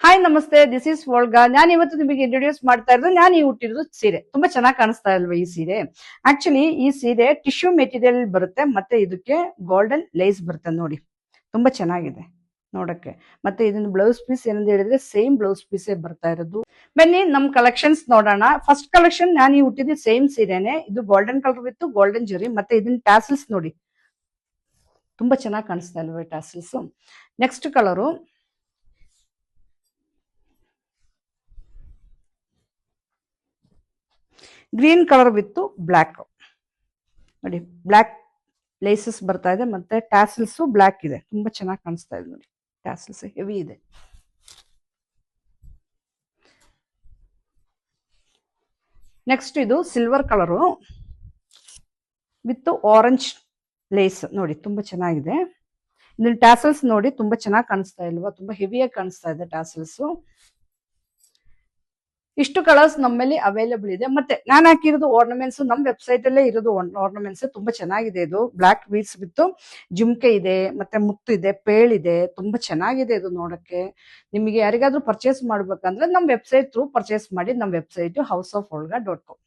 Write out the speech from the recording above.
Hi ನಮಸ್ತೆ, this is Volga. ನಾನು ಇವತ್ತು ನಿಮಗೆ ಇಂಟ್ರೊಡ್ಯೂಸ್ ಮಾಡ್ತಾ ಇರೋದು ನಾನು ಈ ಹುಟ್ಟಿರೋದು ಸೀರೆ. ತುಂಬಾ ಚೆನ್ನಾಗಿ ಕಾಣಿಸ್ತಾ ಇಲ್ವಾ ಈ ಸೀರೆ? ಆಕ್ಚುಲಿ ಈ ಸೀರೆ ಟಿಶ್ಯೂ ಮೆಟೀರಿಯಲ್ ಬರುತ್ತೆ, ಮತ್ತೆ ಇದಕ್ಕೆ ಗೋಲ್ಡನ್ ಲೇಸ್ ಬರುತ್ತೆ ನೋಡಿ. ತುಂಬಾ ಚೆನ್ನಾಗಿದೆ ನೋಡಕ್ಕೆ. ಮತ್ತೆ ಇದನ್ನ ಬ್ಲೌಸ್ ಪೀಸ್ ಏನಂತ ಹೇಳಿದ್ರೆ ಸೇಮ್ ಬ್ಲೌಸ್ ಪೀಸೇ ಬರ್ತಾ ಇರೋದು. ಬನ್ನಿ ನಮ್ ಕಲೆಕ್ಷನ್ಸ್ ನೋಡೋಣ. ಫಸ್ಟ್ ಕಲೆಕ್ಷನ್ ನಾನು ಈ ಹುಟ್ಟಿದ ಸೇಮ್ ಸೀರೆನೆ. ಇದು ಗೋಲ್ಡನ್ ಕಲರ್ ವಿತ್ ಗೋಲ್ಡನ್ ಜರಿ. ಮತ್ತೆ ಇದನ್ನ ಟ್ಯಾಸಲ್ಸ್ ನೋಡಿ, ತುಂಬಾ ಚೆನ್ನಾಗಿ ಕಾಣಿಸ್ತಾ ಇಲ್ವಾ tassels? Next colour green colour with black ನೋಡಿ. ಬ್ಲ್ಯಾಕ್ ಲೇಸಸ್ ಬರ್ತಾ ಇದೆ, ಮತ್ತೆ ಟ್ಯಾಸಲ್ಸ್ ಬ್ಲ್ಯಾಕ್ ಇದೆ. ತುಂಬಾ ಚೆನ್ನಾಗಿ ಕಾಣಿಸ್ತಾ ಇದೆ ನೋಡಿ. ಟ್ಯಾಸಲ್ಸ್ ಹೆವಿ ಇದೆ. ನೆಕ್ಸ್ಟ್ ಇದು silver colour with orange lace ನೋಡಿ, ತುಂಬಾ ಚೆನ್ನಾಗಿದೆ. ಇದನ್ನ ಟ್ಯಾಸಲ್ಸ್ ನೋಡಿ, ತುಂಬಾ ಚೆನ್ನಾಗಿ ಕಾಣಿಸ್ತಾ ಇಲ್ವಾ? ತುಂಬಾ ಹೆವಿಯಾಗಿ ಕಾಣಿಸ್ತಾ ಇದೆ ಟ್ಯಾಸಲ್ಸ್. ಇಷ್ಟು ಕಲರ್ಸ್ ನಮ್ಮಲ್ಲಿ ಅವೈಲೇಬಲ್ ಇದೆ. ಮತ್ತೆ ನಾನು ಹಾಕಿರೋದು ಆರ್ನಮೆಂಟ್ಸ್ ನಮ್ಮ ವೆಬ್ಸೈಟ್ ಅಲ್ಲೇ ಇರೋದು ಆರ್ನಮೆಂಟ್ಸ್. ತುಂಬಾ ಚೆನ್ನಾಗಿದೆ. ಇದು ಬ್ಲಾಕ್ ಬೀಡ್ಸ್ ವಿತ್ ಜುಮ್ಕೆ ಇದೆ, ಮತ್ತೆ ಮುತ್ತು ಇದೆ, ಪೇಳಿದೆ. ತುಂಬಾ ಚೆನ್ನಾಗಿದೆ ಇದು ನೋಡಕ್ಕೆ. ನಿಮಗೆ ಯಾರಿಗಾದ್ರೂ ಪರ್ಚೇಸ್ ಮಾಡ್ಬೇಕಂದ್ರೆ ನಮ್ಮ ವೆಬ್ಸೈಟ್ ಥ್ರೂ ಪರ್ಚೇಸ್ ಮಾಡಿ. ನಮ್ಮ ವೆಬ್ಸೈಟ್ house of olga.com.